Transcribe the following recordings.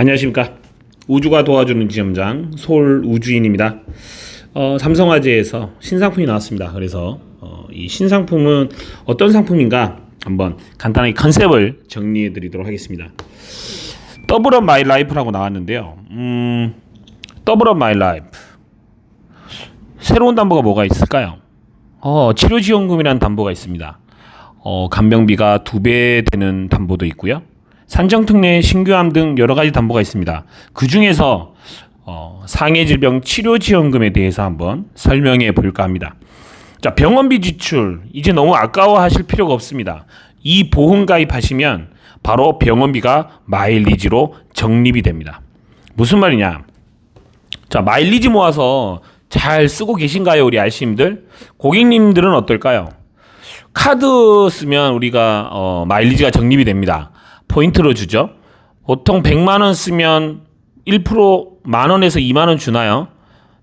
안녕하십니까. 우주가 도와주는 지점장 솔우주인입니다. 삼성화재에서 신상품이 나왔습니다. 그래서 이 신상품은 어떤 상품인가 한번 간단하게 컨셉을 정리해 드리도록 하겠습니다. 더블 업 마이 라이프라고 나왔는데요. 더블 업 마이 라이프, 새로운 담보가 뭐가 있을까요? 치료지원금이라는 담보가 있습니다. 간병비가 2배 되는 담보도 있고요. 산정특례, 신규암 등 여러 가지 담보가 있습니다. 그 중에서 상해질병 치료지원금에 대해서 한번 설명해 볼까 합니다. 자, 병원비 지출 이제 너무 아까워하실 필요가 없습니다. 이 보험 가입하시면 바로 병원비가 마일리지로 적립이 됩니다. 무슨 말이냐? 자, 마일리지 모아서 잘 쓰고 계신가요, 우리 알씨님들? 고객님들은 어떨까요? 카드 쓰면 우리가 마일리지가 적립이 됩니다. 포인트로 주죠. 보통 100만 원 쓰면 1% 만 원에서 2만 원 주나요?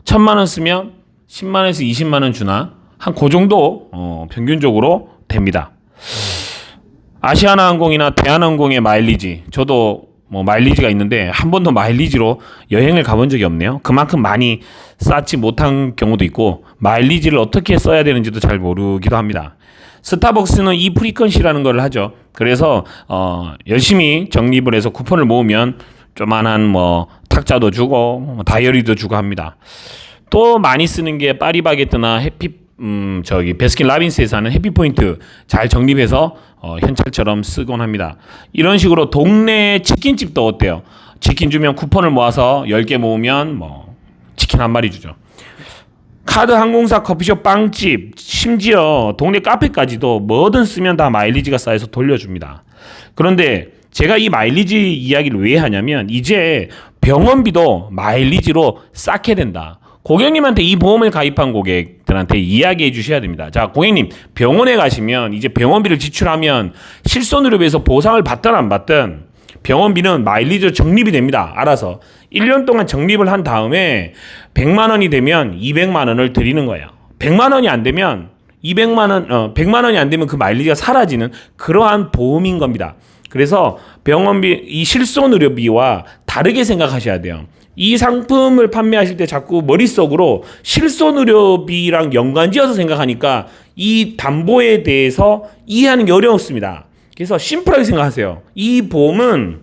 1000만 원 쓰면 10만 원에서 20만 원 주나? 한 그 정도 평균적으로 됩니다. 아시아나항공이나 대한항공의 마일리지, 저도 마일리지가 있는데 한 번도 마일리지로 여행을 가본 적이 없네요. 그만큼 많이 쌓지 못한 경우도 있고 마일리지를 어떻게 써야 되는지도 잘 모르기도 합니다. 스타벅스는 이 프리퀀시라는 걸 하죠. 그래서 열심히 적립을 해서 쿠폰을 모으면 조만한 탁자도 주고 다이어리도 주고 합니다. 또 많이 쓰는 게 파리바게뜨나 베스킨라빈스에서 하는 해피포인트 잘 적립해서 현찰처럼 쓰곤 합니다. 이런 식으로 동네 치킨집도 어때요? 치킨 주면 쿠폰을 모아서 10개 모으면 치킨 한 마리 주죠. 카드, 항공사, 커피숍, 빵집, 심지어 동네 카페까지도 뭐든 쓰면 다 마일리지가 쌓여서 돌려줍니다. 그런데 제가 이 마일리지 이야기를 왜 하냐면 이제 병원비도 마일리지로 쌓게 된다. 고객님한테 이 보험을 가입한 고객들한테 이야기해 주셔야 됩니다. 자, 고객님, 병원에 가시면 이제 병원비를 지출하면 실손의료비에서 보상을 받든 안 받든 병원비는 마일리지로 적립이 됩니다. 알아서 1년 동안 적립을 한 다음에 100만 원이 되면 200만 원을 드리는 거예요. 100만 원이 안 되면 100만 원이 안 되면 그 마일리지가 사라지는 그러한 보험인 겁니다. 그래서 병원비, 이 실손의료비와 다르게 생각하셔야 돼요. 이 상품을 판매하실 때 자꾸 머릿속으로 실손의료비랑 연관지어서 생각하니까 이 담보에 대해서 이해하는 게 어렵습니다. 그래서 심플하게 생각하세요. 이 보험은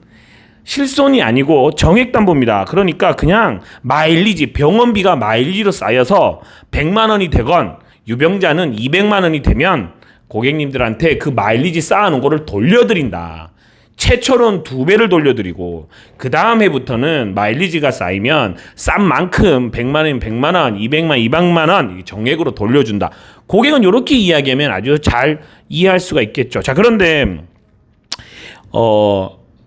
실손이 아니고 정액담보입니다. 그러니까 그냥 마일리지, 병원비가 마일리지로 쌓여서 100만 원이 되건 유병자는 200만 원이 되면 고객님들한테 그 마일리지 쌓아놓은 거를 돌려드린다. 최초로는 2배를 돌려드리고 그 다음 해부터는 마일리지가 쌓이면 싼 만큼 100만 원, 100만 원, 200만, 200만 원 정액으로 돌려준다. 고객은 이렇게 이야기하면 아주 잘 이해할 수가 있겠죠. 자, 그런데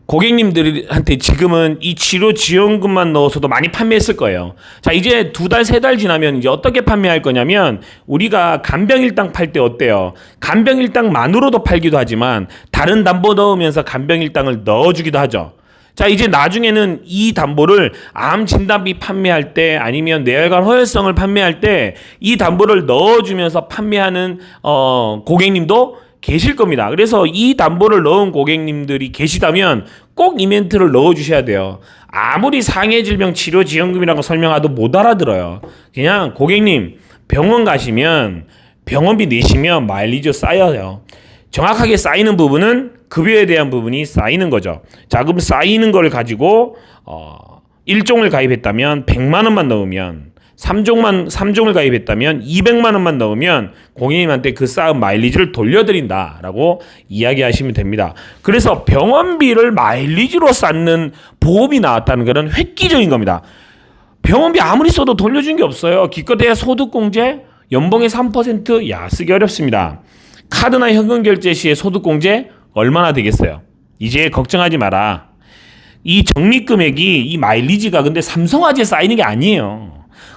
고객님들한테 지금은 이 치료 지원금만 넣어서도 많이 판매했을 거예요. 자, 이제 2달, 3달 지나면 이제 어떻게 판매할 거냐면 우리가 간병일당 팔 때 어때요? 간병일당만으로도 팔기도 하지만 다른 담보 넣으면서 간병일당을 넣어주기도 하죠. 자, 이제 나중에는 이 담보를 암 진단비 판매할 때 아니면 뇌혈관 허혈성을 판매할 때 이 담보를 넣어주면서 판매하는 고객님도 계실 겁니다. 그래서 이 담보를 넣은 고객님들이 계시다면 꼭 이 멘트를 넣어주셔야 돼요. 아무리 상해질병 치료지원금이라고 설명해도 못 알아들어요. 그냥 고객님, 병원 가시면 병원비 내시면 마일리지 쌓여요. 정확하게 쌓이는 부분은 급여에 대한 부분이 쌓이는 거죠. 자, 그럼 쌓이는 걸 가지고 1종을 가입했다면 100만 원만 넣으면 3종을 가입했다면 200만 원만 넣으면 고객님한테 그 쌓은 마일리지를 돌려드린다라고 이야기하시면 됩니다. 그래서 병원비를 마일리지로 쌓는 보험이 나왔다는 것은 획기적인 겁니다. 병원비 아무리 써도 돌려준 게 없어요. 기껏해야 소득공제, 연봉의 3%, 쓰기 어렵습니다. 카드나 현금 결제 시에 소득공제 얼마나 되겠어요? 이제 걱정하지 마라. 이 적립금액이 이 마일리지가 근데 삼성화재에 쌓이는 게 아니에요.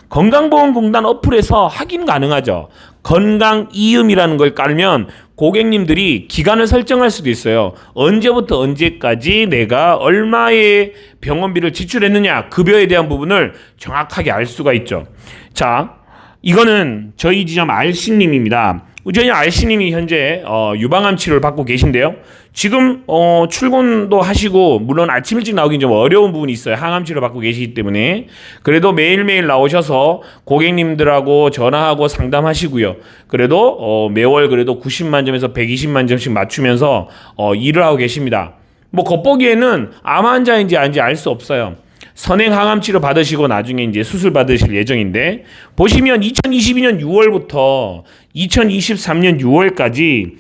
건강보험공단 어플에서 확인 가능하죠. 건강이음이라는 걸 깔면 고객님들이 기간을 설정할 수도 있어요. 언제부터 언제까지 내가 얼마의 병원비를 지출했느냐, 급여에 대한 부분을 정확하게 알 수가 있죠. 자, 이거는 저희 지점 알씨님입니다. 저희 알씨님이 현재 유방암 치료를 받고 계신데요. 지금 출근도 하시고 물론 아침 일찍 나오긴 좀 어려운 부분이 있어요. 항암 치료 받고 계시기 때문에. 그래도 매일매일 나오셔서 고객님들하고 전화하고 상담하시고요. 그래도 매월 그래도 90만 점에서 120만 점씩 맞추면서 일을 하고 계십니다. 뭐 겉보기에는 암 환자인지 아닌지 알 수 없어요. 선행 항암 치료 받으시고 나중에 이제 수술 받으실 예정인데, 보시면 2022년 6월부터 2023년 6월까지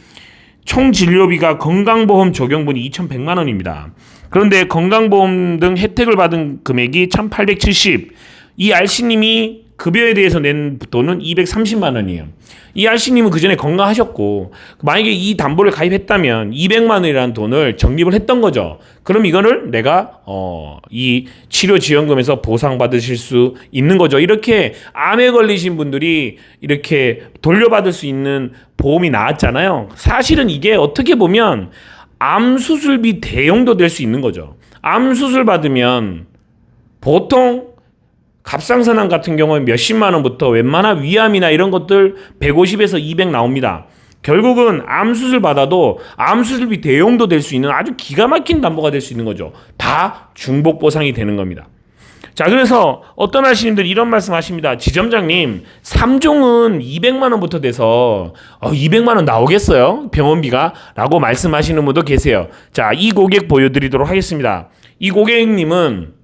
총 진료비가 건강보험 적용분이 2,100만 원입니다. 그런데 건강보험 등 혜택을 받은 금액이 1,870. 이 알씨님이 급여에 대해서 낸 돈은 230만 원이에요. 이 알씨님은 그 전에 건강하셨고 만약에 이 담보를 가입했다면 200만 원이라는 돈을 적립을 했던 거죠. 그럼 이거를 내가 이 치료지원금에서 보상받으실 수 있는 거죠. 이렇게 암에 걸리신 분들이 이렇게 돌려받을 수 있는 보험이 나왔잖아요. 사실은 이게 어떻게 보면 암 수술비 대용도 될 수 있는 거죠. 암 수술 받으면 보통 갑상선암 같은 경우는 몇십만 원부터 웬만한 위암이나 이런 것들 150에서 200 나옵니다. 결국은 암 수술 받아도 암 수술비 대용도 될 수 있는 아주 기가 막힌 담보가 될 수 있는 거죠. 다 중복 보상이 되는 겁니다. 자, 그래서 어떤 알씨님들 이런 말씀 하십니다. 지점장님, 3종은 200만 원부터 돼서 200만 원 나오겠어요? 병원비가? 라고 말씀하시는 분도 계세요. 자, 이 고객 보여드리도록 하겠습니다. 이 고객님은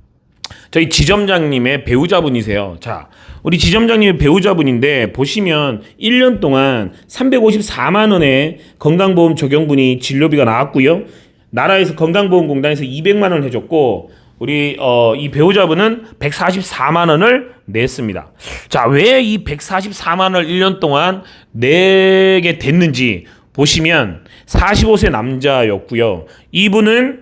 저희 지점장님의 배우자분이세요. 자, 우리 지점장님의 배우자분인데 보시면 1년 동안 354만 원의 건강보험 적용분이 진료비가 나왔고요. 나라에서 건강보험공단에서 200만 원을 해줬고 우리 이 배우자분은 144만 원을 냈습니다. 자, 왜 이 144만 원을 1년 동안 내게 됐는지 보시면 45세 남자였고요. 이분은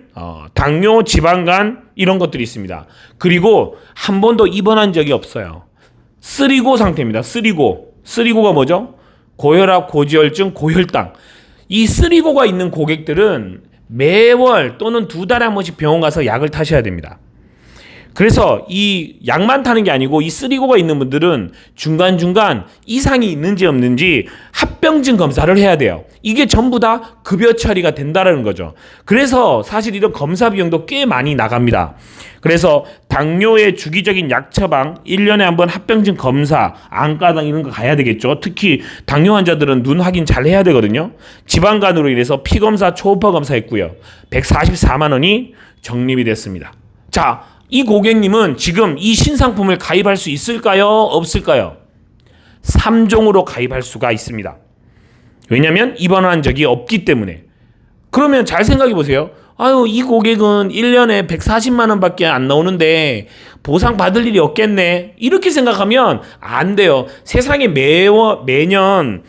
당뇨, 지방간 이런 것들이 있습니다. 그리고 한 번도 입원한 적이 없어요. 쓰리고 상태입니다. 쓰리고가 뭐죠? 고혈압, 고지혈증, 고혈당. 이 쓰리고가 있는 고객들은 매월 또는 2달에 한 번씩 병원 가서 약을 타셔야 됩니다. 그래서 이 약만 타는 게 아니고 이 쓰리고가 있는 분들은 중간중간 이상이 있는지 없는지 합병증 검사를 해야 돼요. 이게 전부 다 급여 처리가 된다는 거죠. 그래서 사실 이런 검사 비용도 꽤 많이 나갑니다. 그래서 당뇨의 주기적인 약 처방, 1년에 한 번 합병증 검사, 안과당 이런 거 가야 되겠죠. 특히 당뇨 환자들은 눈 확인 잘 해야 되거든요. 지방간으로 인해서 피검사, 초음파 검사했고요. 144만 원이 적립이 됐습니다. 자, 이 고객님은 지금 이 신상품을 가입할 수 있을까요? 없을까요? 3종으로 가입할 수가 있습니다. 왜냐하면 입원한 적이 없기 때문에. 그러면 잘 생각해 보세요. 아유, 이 고객은 1년에 140만 원밖에 안 나오는데 보상 받을 일이 없겠네. 이렇게 생각하면 안 돼요. 세상에 매년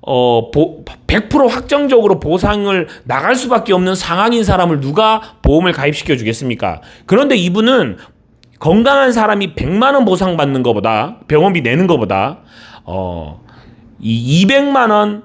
100% 확정적으로 보상을 나갈 수밖에 없는 상황인 사람을 누가 보험을 가입시켜 주겠습니까? 그런데 이분은 건강한 사람이 100만 원 보상 받는 것보다, 병원비 내는 것보다 이 200만 원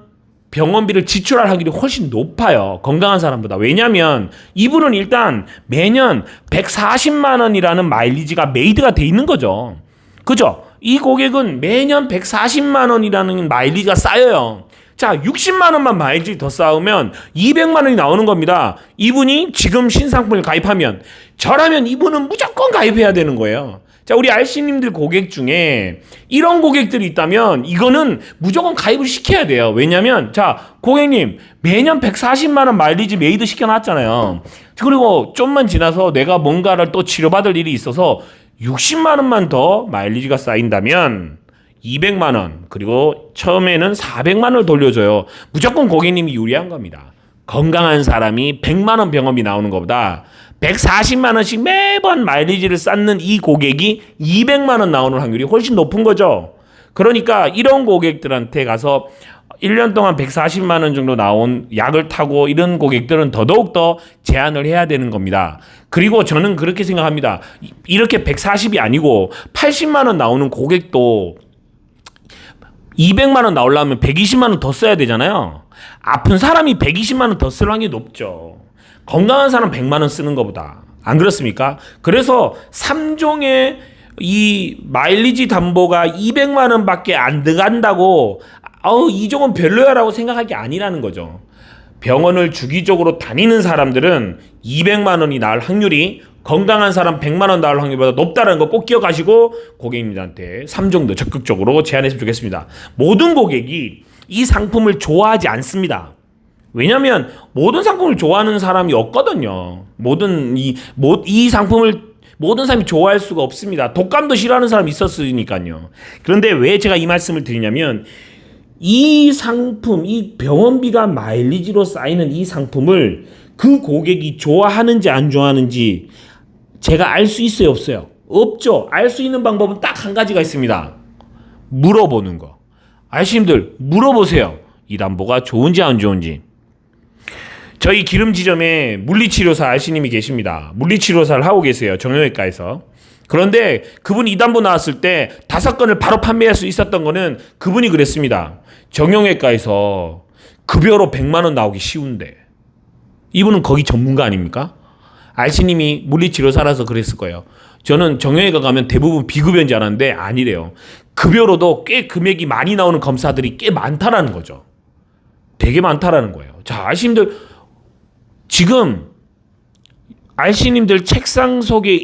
병원비를 지출할 확률이 훨씬 높아요. 건강한 사람보다. 왜냐하면 이분은 일단 매년 140만 원이라는 마일리지가 메이드가 돼 있는 거죠. 그죠? 이 고객은 매년 140만 원이라는 마일리지가 쌓여요. 자, 60만 원만 마일리지 더 쌓으면 200만 원이 나오는 겁니다. 이분이 지금 신상품을 가입하면, 저라면 이분은 무조건 가입해야 되는 거예요. 자, 우리 알씨님들 고객 중에 이런 고객들이 있다면 이거는 무조건 가입을 시켜야 돼요. 왜냐면, 자, 고객님 매년 140만 원 마일리지 메이드 시켜놨잖아요. 그리고 좀만 지나서 내가 뭔가를 또 치료받을 일이 있어서 60만 원만 더 마일리지가 쌓인다면 200만 원, 그리고 처음에는 400만 원을 돌려줘요. 무조건 고객님이 유리한 겁니다. 건강한 사람이 100만 원 병원비 나오는 것보다 140만 원씩 매번 마일리지를 쌓는 이 고객이 200만 원 나오는 확률이 훨씬 높은 거죠. 그러니까 이런 고객들한테 가서 1년 동안 140만 원 정도 나온 약을 타고 이런 고객들은 더더욱더 제한을 해야 되는 겁니다. 그리고 저는 그렇게 생각합니다. 이렇게 140이 아니고 80만 원 나오는 고객도 200만 원 나오려면 120만 원 더 써야 되잖아요. 아픈 사람이 120만 원 더 쓸 확률이 높죠. 건강한 사람 100만 원 쓰는 것보다. 안 그렇습니까? 그래서 3종의 이 마일리지 담보가 200만 원밖에 안 들어간다고 이 종은 별로야라고 생각할 게 아니라는 거죠. 병원을 주기적으로 다니는 사람들은 200만 원이 나을 확률이 건강한 사람 100만 원 나올 확률보다 높다는 거 꼭 기억하시고 고객님들한테 3종도 적극적으로 제안했으면 좋겠습니다. 모든 고객이 이 상품을 좋아하지 않습니다. 왜냐하면 모든 상품을 좋아하는 사람이 없거든요. 이 상품을 모든 사람이 좋아할 수가 없습니다. 독감도 싫어하는 사람이 있었으니까요. 그런데 왜 제가 이 말씀을 드리냐면 이 상품, 이 병원비가 마일리지로 쌓이는 이 상품을 그 고객이 좋아하는지 안 좋아하는지 제가 알 수 있어요, 없어요? 없죠. 알 수 있는 방법은 딱 한 가지가 있습니다. 물어보는 거. 아저씨님들 물어보세요. 이 담보가 좋은지 안 좋은지. 저희 기름지점에 물리치료사 아저씨님이 계십니다. 물리치료사를 하고 계세요. 정형외과에서. 그런데 그분이 이 담보 나왔을 때 5건을 바로 판매할 수 있었던 거는 그분이 그랬습니다. 정형외과에서 급여로 100만 원 나오기 쉬운데. 이분은 거기 전문가 아닙니까? 아저씨님이 물리치료사라서 그랬을 거예요. 저는 정형외과 가면 대부분 비급여인 줄 알았는데 아니래요. 급여로도 꽤 금액이 많이 나오는 검사들이 꽤 많다라는 거죠. 되게 많다라는 거예요. 자, 아저씨님들 지금 아저씨님들 책상 속을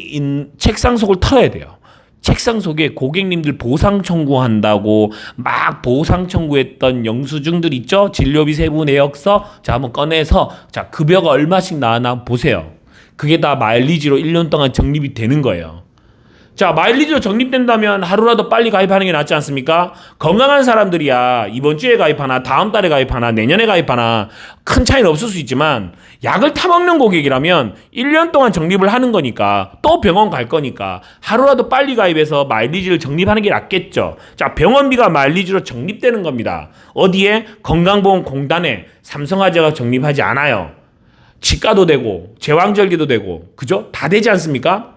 털어야 돼요. 책상 속에 고객님들 보상 청구한다고 막 보상 청구했던 영수증들 있죠? 진료비 세부 내역서. 자, 한번 꺼내서 자, 급여가 얼마씩 나왔나 보세요. 그게 다 마일리지로 1년 동안 적립이 되는 거예요. 자, 마일리지로 적립된다면 하루라도 빨리 가입하는 게 낫지 않습니까? 건강한 사람들이야 이번 주에 가입하나 다음 달에 가입하나 내년에 가입하나 큰 차이는 없을 수 있지만 약을 타먹는 고객이라면 1년 동안 적립을 하는 거니까 또 병원 갈 거니까 하루라도 빨리 가입해서 마일리지를 적립하는 게 낫겠죠. 자, 병원비가 마일리지로 적립되는 겁니다. 어디에? 건강보험공단에. 삼성화재가 적립하지 않아요. 치과도 되고 제왕절개도 되고 그죠? 다 되지 않습니까?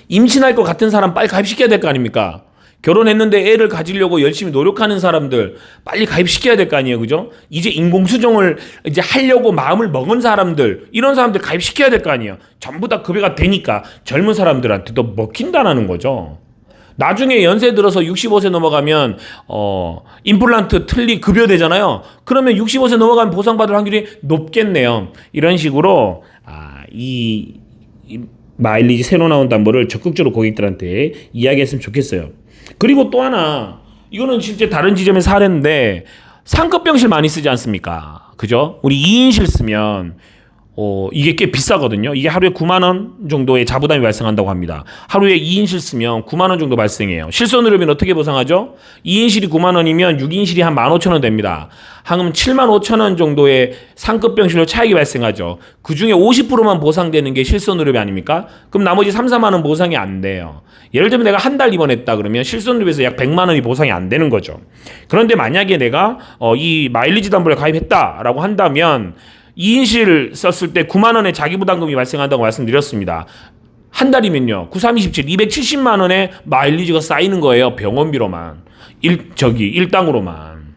임신할 것 같은 사람 빨리 가입시켜야 될 거 아닙니까? 결혼했는데 애를 가지려고 열심히 노력하는 사람들 빨리 가입시켜야 될 거 아니에요, 그죠? 이제 인공수정을 이제 하려고 마음을 먹은 사람들, 이런 사람들 가입시켜야 될 거 아니에요. 전부 다 급여가 되니까 젊은 사람들한테도 먹힌다는 거죠. 나중에 연세 들어서 65세 넘어가면 임플란트 틀리 급여되잖아요. 그러면 65세 넘어가면 보상받을 확률이 높겠네요. 이런 식으로 이 마일리지 새로 나온 담보를 적극적으로 고객들한테 이야기했으면 좋겠어요. 그리고 또 하나, 이거는 실제 다른 지점에 사례인데 상급병실 많이 쓰지 않습니까? 그죠? 우리 2인실 쓰면 이게 꽤 비싸거든요. 이게 하루에 9만 원 정도의 자부담이 발생한다고 합니다. 하루에 2인실 쓰면 9만 원 정도 발생해요. 실손의료비는 어떻게 보상하죠? 2인실이 9만 원이면 6인실이 한 15,000원 됩니다. 한 7만 5천 원 정도의 상급 병실로 차익이 발생하죠. 그중에 50%만 보상되는 게 실손의료비 아닙니까? 그럼 나머지 3, 4만 원 보상이 안 돼요. 예를 들면 내가 한 달 입원했다 그러면 실손의료비에서 약 100만 원이 보상이 안 되는 거죠. 그런데 만약에 내가 이 마일리지 담보를 가입했다라고 한다면 2인실 썼을 때 9만 원의 자기부담금이 발생한다고 말씀드렸습니다. 한 달이면요. 9, 3, 27, 270만 원의 마일리지가 쌓이는 거예요. 병원비로만. 일당으로만.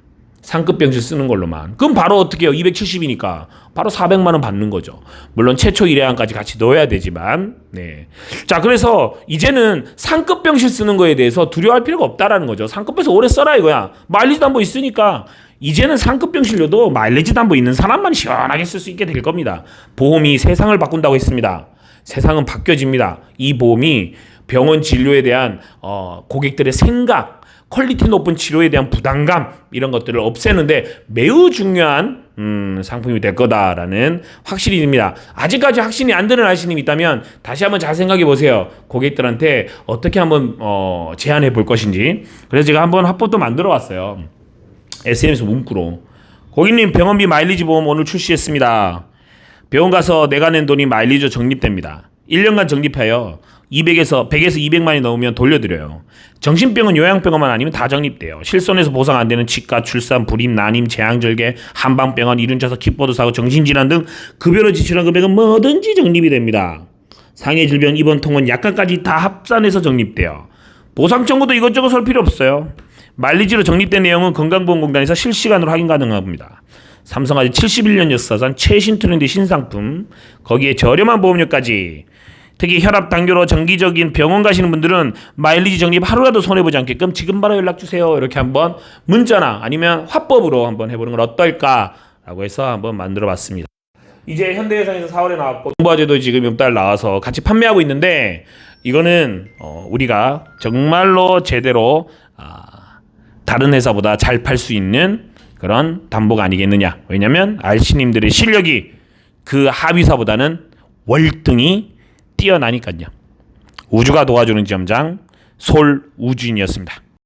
상급 병실 쓰는 걸로만. 그럼 바로 어떻게 해요? 270이니까 바로 400만 원 받는 거죠. 물론 최초 일회항까지 같이 넣어야 되지만. 네. 자, 그래서 이제는 상급 병실 쓰는 거에 대해서 두려워할 필요가 없다라는 거죠. 상급 병실 오래 써라 이거야. 마일리지 담보 있으니까 이제는 상급 병실료도 마일리지 담보 있는 사람만 시원하게 쓸 수 있게 될 겁니다. 보험이 세상을 바꾼다고 했습니다. 세상은 바뀌어집니다. 이 보험이 병원 진료에 대한 고객들의 생각, 퀄리티 높은 치료에 대한 부담감 이런 것들을 없애는데 매우 중요한 상품이 될 거다라는 확신이 듭니다. 아직까지 확신이 안 드는 아저씨님이 있다면 다시 한번 잘 생각해 보세요. 고객들한테 어떻게 한번 제안해 볼 것인지. 그래서 제가 한번 화법도 만들어 왔어요. SMS 문구로. 고객님, 병원비 마일리지 보험 오늘 출시했습니다. 병원 가서 내가 낸 돈이 마일리지로 적립됩니다. 1년간 적립하여 100에서 200만이 넘으면 돌려드려요. 정신병은 요양병원만 아니면 다 적립돼요. 실손해서 보상 안 되는 치과, 출산, 불임, 난임, 재앙절개, 한방병원, 이륜차서, 킥보드 사고, 정신질환 등 급여로 지출한 금액은 뭐든지 적립이 됩니다. 상해 질병, 입원 통원, 약관까지 다 합산해서 적립돼요. 보상 청구도 이것저것 설 필요 없어요. 마일리지로 적립된 내용은 건강보험공단에서 실시간으로 확인 가능합니다. 삼성화재 71년 역사상 최신 트렌드 신상품, 거기에 저렴한 보험료까지 특히 혈압, 당뇨로 정기적인 병원 가시는 분들은 마일리지 적립 하루라도 손해보지 않게끔 지금 바로 연락주세요. 이렇게 한번 문자나 아니면 화법으로 한번 해보는 건 어떨까라고 해서 한번 만들어봤습니다. 이제 현대해상에서 4월에 나왔고 공부화제도 지금 이번 달 나와서 같이 판매하고 있는데 이거는 우리가 정말로 제대로 다른 회사보다 잘 팔 수 있는 그런 담보가 아니겠느냐. 왜냐하면 알씨님들의 실력이 그 하위사보다는 월등히 뛰어나니까요. 우주가 도와주는 지점장 솔우주인이었습니다.